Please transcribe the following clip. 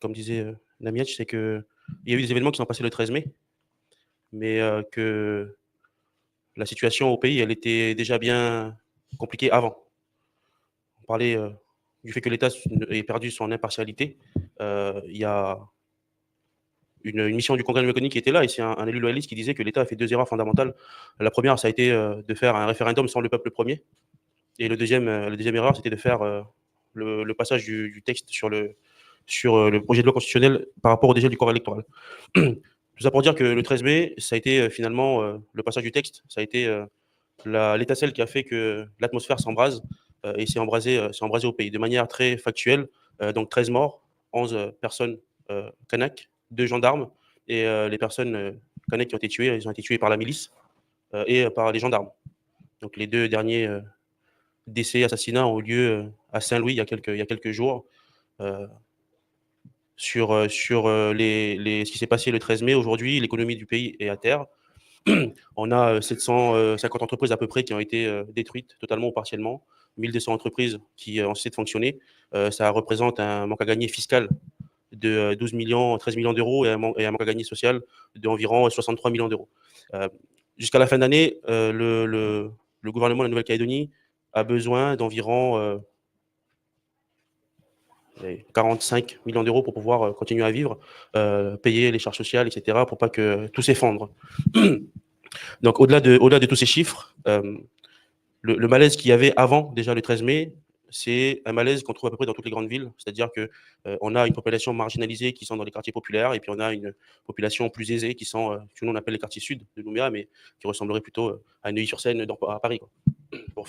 comme disait Namietch, c'est qu'il y a eu des événements qui sont passés le 13 mai, mais que la situation au pays, elle était déjà bien compliquée avant. On parlait du fait que l'État ait perdu son impartialité. Il y a une mission du Congrès de Méconique qui était là, et c'est un élu loyaliste qui disait que l'État a fait deux erreurs fondamentales. La première, ça a été de faire un référendum sans le peuple premier. Et la deuxième erreur, c'était de faire le passage du texte sur le projet de loi constitutionnel par rapport au dégel du corps électoral. Tout ça pour dire que le 13 mai, ça a été finalement le passage du texte, ça a été l'étincelle qui a fait que l'atmosphère s'embrase et s'est embrasé au pays de manière très factuelle. Donc 13 morts, 11 personnes Kanak, 2 gendarmes et les personnes Kanak qui ont été tuées, ils ont été tués par la milice et par les gendarmes. Donc les deux derniers décès, assassinats ont eu lieu à Saint-Louis il y a quelques jours. Euh, ce qui s'est passé le 13 mai, aujourd'hui, l'économie du pays est à terre. On a 750 entreprises à peu près qui ont été détruites totalement ou partiellement, 1200 entreprises qui ont cessé de fonctionner. Ça représente un manque à gagner fiscal de 12 millions, 13 millions d'euros et un manque à gagner social d'environ 63 millions d'euros. Euh, Jusqu'à la fin d'année, le gouvernement de la Nouvelle-Calédonie a besoin d'environ 45 millions d'euros pour pouvoir continuer à vivre, payer les charges sociales, etc., pour pas que tout s'effondre. Donc, au-delà de tous ces chiffres, le malaise qu'il y avait avant, déjà le 13 mai, c'est un malaise qu'on trouve à peu près dans toutes les grandes villes. C'est-à-dire que on a une population marginalisée qui sont dans les quartiers populaires, et puis on a une population plus aisée qui sont, que nous on appelle les quartiers sud de Nouméa, mais qui ressembleraient plutôt à Neuilly-sur-Seine à Paris, quoi, pour faire